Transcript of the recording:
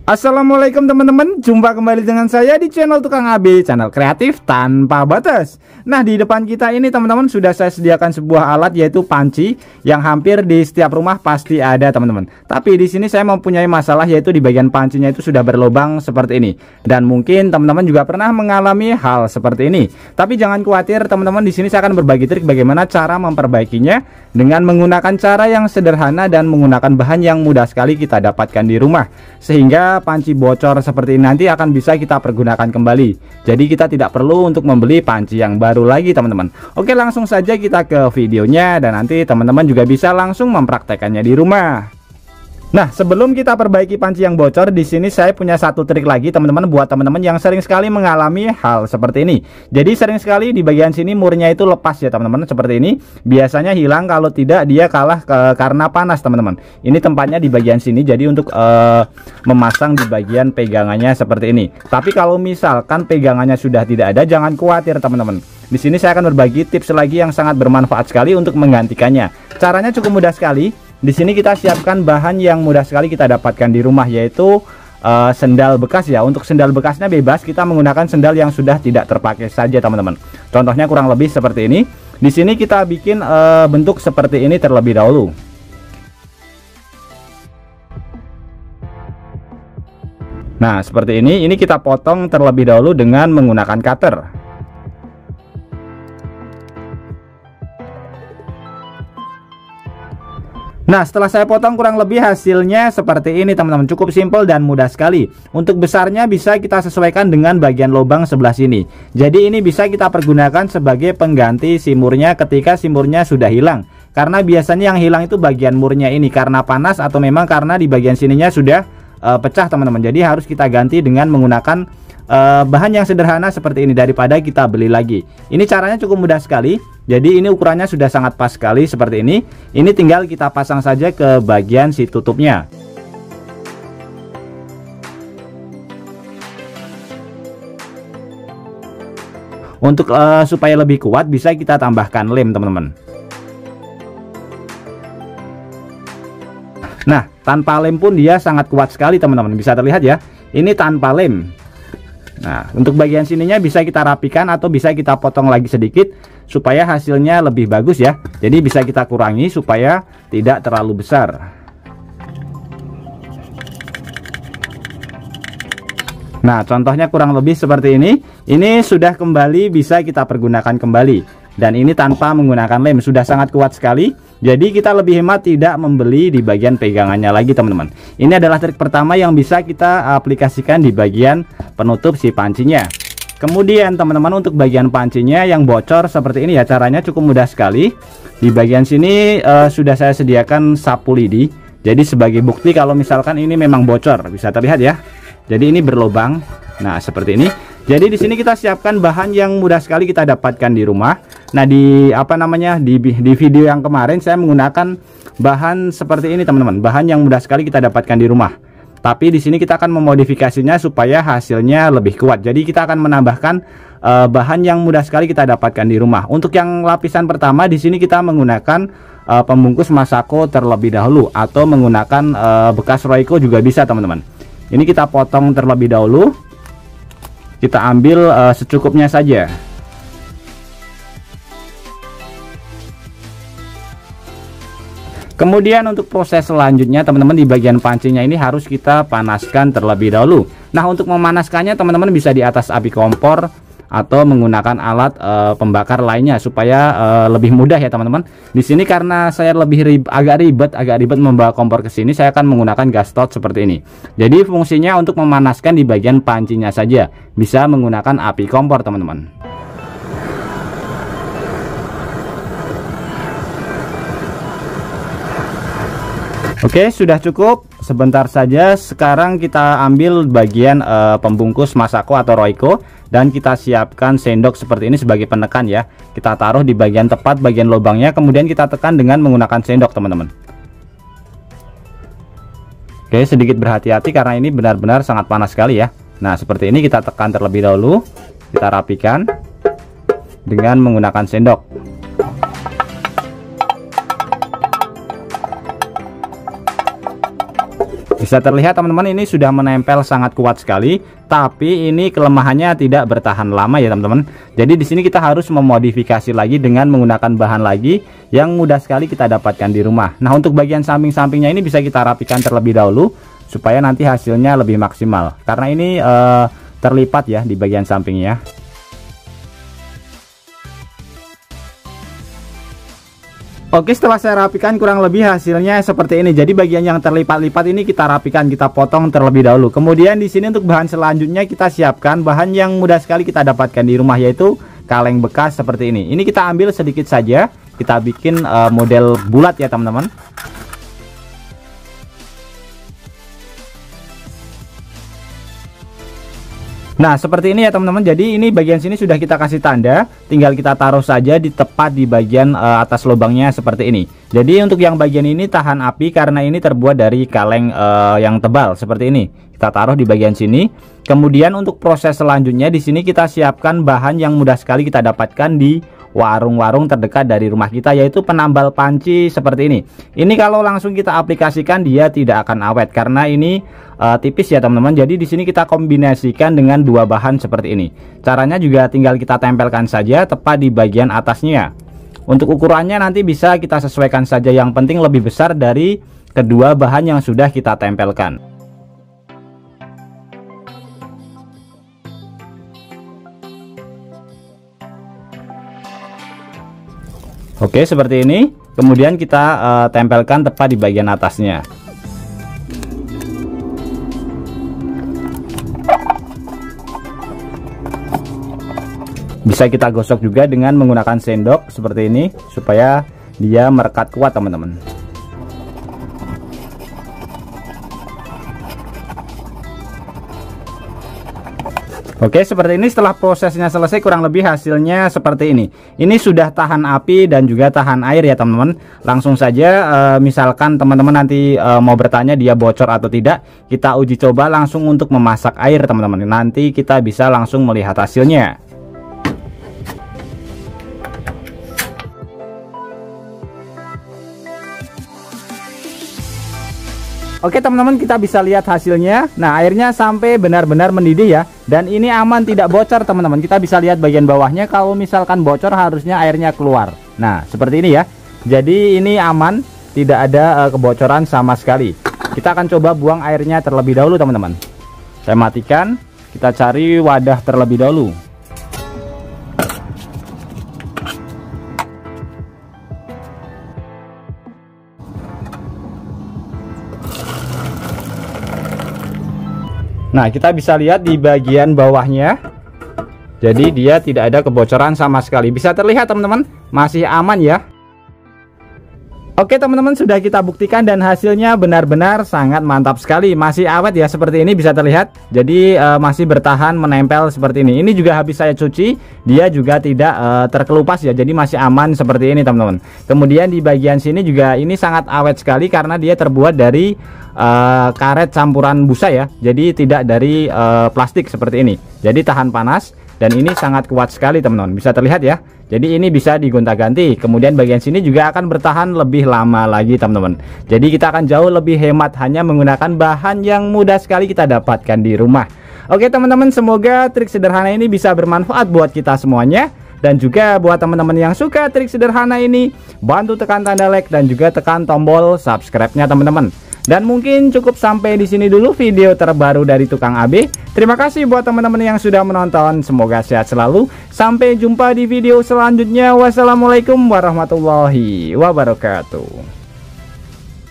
Assalamualaikum teman-teman, jumpa kembali dengan saya di channel Tukang AB, channel kreatif tanpa batas. Nah, di depan kita ini teman-teman sudah saya sediakan sebuah alat, yaitu panci yang hampir di setiap rumah pasti ada teman-teman. Tapi di sini saya mempunyai masalah, yaitu di bagian pancinya itu sudah berlubang seperti ini. Dan mungkin teman-teman juga pernah mengalami hal seperti ini. Tapi jangan khawatir teman-teman, di sini saya akan berbagi trik bagaimana cara memperbaikinya dengan menggunakan cara yang sederhana dan menggunakan bahan yang mudah sekali kita dapatkan di rumah, sehingga panci bocor seperti ini nanti akan bisa kita pergunakan kembali. Jadi kita tidak perlu untuk membeli panci yang baru lagi teman-teman. Oke, langsung saja kita ke videonya dan nanti teman-teman juga bisa langsung mempraktekannya di rumah. Nah, sebelum kita perbaiki panci yang bocor, di sini saya punya satu trik lagi teman-teman, buat teman-teman yang sering sekali mengalami hal seperti ini. Jadi sering sekali di bagian sini murnya itu lepas ya teman-teman, seperti ini. Biasanya hilang, kalau tidak dia kalah karena panas teman-teman. Ini tempatnya di bagian sini, jadi untuk memasang di bagian pegangannya seperti ini. Tapi kalau misalkan pegangannya sudah tidak ada, jangan khawatir teman-teman. Di sini saya akan berbagi tips lagi yang sangat bermanfaat sekali untuk menggantikannya. Caranya cukup mudah sekali. Di sini kita siapkan bahan yang mudah sekali kita dapatkan di rumah, yaitu sendal bekas ya. Untuk sendal bekasnya bebas, kita menggunakan sendal yang sudah tidak terpakai saja teman-teman. Contohnya kurang lebih seperti ini. Di sini kita bikin bentuk seperti ini terlebih dahulu. Nah, seperti ini kita potong terlebih dahulu dengan menggunakan cutter. Nah, setelah saya potong kurang lebih hasilnya seperti ini teman-teman. Cukup simpel dan mudah sekali. Untuk besarnya bisa kita sesuaikan dengan bagian lubang sebelah sini. Jadi ini bisa kita pergunakan sebagai pengganti si murnya ketika si murnya sudah hilang. Karena biasanya yang hilang itu bagian murnya ini karena panas atau memang karena di bagian sininya sudah pecah teman-teman. Jadi harus kita ganti dengan menggunakan bahan yang sederhana seperti ini daripada kita beli lagi. Ini caranya cukup mudah sekali. Jadi ini ukurannya sudah sangat pas sekali seperti ini. Ini tinggal kita pasang saja ke bagian si tutupnya. Untuk supaya lebih kuat bisa kita tambahkan lem teman-teman. Nah, tanpa lem pun dia sangat kuat sekali teman-teman. Bisa terlihat ya, ini tanpa lem. Nah, untuk bagian sininya bisa kita rapikan atau bisa kita potong lagi sedikit supaya hasilnya lebih bagus ya. Jadi bisa kita kurangi supaya tidak terlalu besar. Nah, contohnya kurang lebih seperti ini. Ini sudah kembali bisa kita pergunakan kembali. Dan ini tanpa menggunakan lem, sudah sangat kuat sekali. Jadi kita lebih hemat tidak membeli di bagian pegangannya lagi teman-teman. Ini adalah trik pertama yang bisa kita aplikasikan di bagian penutup si pancinya. Kemudian teman-teman, untuk bagian pancinya yang bocor seperti ini ya, caranya cukup mudah sekali. Di bagian sini sudah saya sediakan sapu lidi. Jadi sebagai bukti kalau misalkan ini memang bocor, bisa terlihat ya. Jadi ini berlubang. Nah, seperti ini. Jadi di sini kita siapkan bahan yang mudah sekali kita dapatkan di rumah. Nah, di video yang kemarin saya menggunakan bahan seperti ini teman-teman. Bahan yang mudah sekali kita dapatkan di rumah. Tapi di sini kita akan memodifikasinya supaya hasilnya lebih kuat. Jadi kita akan menambahkan bahan yang mudah sekali kita dapatkan di rumah. Untuk yang lapisan pertama di sini kita menggunakan pembungkus Masako terlebih dahulu atau menggunakan bekas Royco juga bisa teman-teman. Ini kita potong terlebih dahulu. Kita ambil secukupnya saja. Kemudian untuk proses selanjutnya teman-teman, di bagian pancinya ini harus kita panaskan terlebih dahulu. Nah, untuk memanaskannya teman-teman bisa di atas api kompor atau menggunakan alat pembakar lainnya supaya lebih mudah ya teman-teman. Di sini karena saya agak ribet membawa kompor ke sini, saya akan menggunakan gas stove seperti ini. Jadi fungsinya untuk memanaskan di bagian pancinya saja. Bisa menggunakan api kompor teman-teman. Oke, sudah cukup. Sebentar saja. Sekarang kita ambil bagian pembungkus Masako atau Royco dan kita siapkan sendok seperti ini sebagai penekan ya. Kita taruh di bagian tepat bagian lubangnya, kemudian kita tekan dengan menggunakan sendok teman-teman. Oke, sedikit berhati-hati karena ini benar-benar sangat panas sekali ya. Nah, seperti ini kita tekan terlebih dahulu. Kita rapikan dengan menggunakan sendok. Bisa terlihat teman-teman, ini sudah menempel sangat kuat sekali, tapi ini kelemahannya tidak bertahan lama ya teman-teman. Jadi di sini kita harus memodifikasi lagi dengan menggunakan bahan lagi yang mudah sekali kita dapatkan di rumah. Nah, untuk bagian samping-sampingnya ini bisa kita rapikan terlebih dahulu supaya nanti hasilnya lebih maksimal. Karena ini terlipat ya di bagian sampingnya. Oke, setelah saya rapikan kurang lebih hasilnya seperti ini. Jadi bagian yang terlipat-lipat ini kita rapikan, kita potong terlebih dahulu. Kemudian di sini untuk bahan selanjutnya kita siapkan bahan yang mudah sekali kita dapatkan di rumah, yaitu kaleng bekas seperti ini. Ini kita ambil sedikit saja, kita bikin model bulat ya teman-teman. Nah, seperti ini ya teman-teman. Jadi ini bagian sini sudah kita kasih tanda, tinggal kita taruh saja di tepat di bagian atas lubangnya seperti ini. Jadi untuk yang bagian ini tahan api karena ini terbuat dari kaleng yang tebal seperti ini. Kita taruh di bagian sini. Kemudian untuk proses selanjutnya di sini kita siapkan bahan yang mudah sekali kita dapatkan di warung-warung terdekat dari rumah kita, yaitu penambal panci seperti ini. Ini kalau langsung kita aplikasikan dia tidak akan awet karena ini tipis ya teman-teman. Jadi di sini kita kombinasikan dengan dua bahan seperti ini. Caranya juga tinggal kita tempelkan saja tepat di bagian atasnya. Untuk ukurannya nanti bisa kita sesuaikan saja, yang penting lebih besar dari kedua bahan yang sudah kita tempelkan. Oke, seperti ini. Kemudian kita tempelkan tepat di bagian atasnya. Bisa kita gosok juga dengan menggunakan sendok seperti ini supaya dia merekat kuat teman-teman. Oke, seperti ini. Setelah prosesnya selesai kurang lebih hasilnya seperti ini. Ini sudah tahan api dan juga tahan air ya teman-teman. Langsung saja misalkan teman-teman nanti mau bertanya dia bocor atau tidak, kita uji coba langsung untuk memasak air teman-teman. Nanti kita bisa langsung melihat hasilnya. Oke teman-teman, kita bisa lihat hasilnya. Nah, airnya sampai benar-benar mendidih ya. Dan ini aman, tidak bocor teman-teman. Kita bisa lihat bagian bawahnya. Kalau misalkan bocor harusnya airnya keluar. Nah, seperti ini ya. Jadi ini aman, tidak ada kebocoran sama sekali. Kita akan coba buang airnya terlebih dahulu teman-teman. Saya matikan. Kita cari wadah terlebih dahulu. Nah, kita bisa lihat di bagian bawahnya. Jadi dia tidak ada kebocoran sama sekali. Bisa terlihat teman-teman, masih aman ya. Oke teman-teman, sudah kita buktikan dan hasilnya benar-benar sangat mantap sekali. Masih awet ya, seperti ini bisa terlihat. Jadi masih bertahan menempel seperti ini. Ini juga habis saya cuci, dia juga tidak terkelupas ya. Jadi masih aman seperti ini teman-teman. Kemudian di bagian sini juga ini sangat awet sekali karena dia terbuat dari karet campuran busa ya. Jadi tidak dari plastik seperti ini. Jadi tahan panas dan ini sangat kuat sekali teman-teman. Bisa terlihat ya. Jadi ini bisa digonta-ganti. Kemudian bagian sini juga akan bertahan lebih lama lagi teman-teman. Jadi kita akan jauh lebih hemat hanya menggunakan bahan yang mudah sekali kita dapatkan di rumah. Oke teman-teman, semoga trik sederhana ini bisa bermanfaat buat kita semuanya. Dan juga buat teman-teman yang suka trik sederhana ini, bantu tekan tanda like dan juga tekan tombol subscribe-nya teman-teman. Dan mungkin cukup sampai di sini dulu video terbaru dari Tukang AB. Terima kasih buat teman-teman yang sudah menonton. Semoga sehat selalu. Sampai jumpa di video selanjutnya. Wassalamualaikum warahmatullahi wabarakatuh.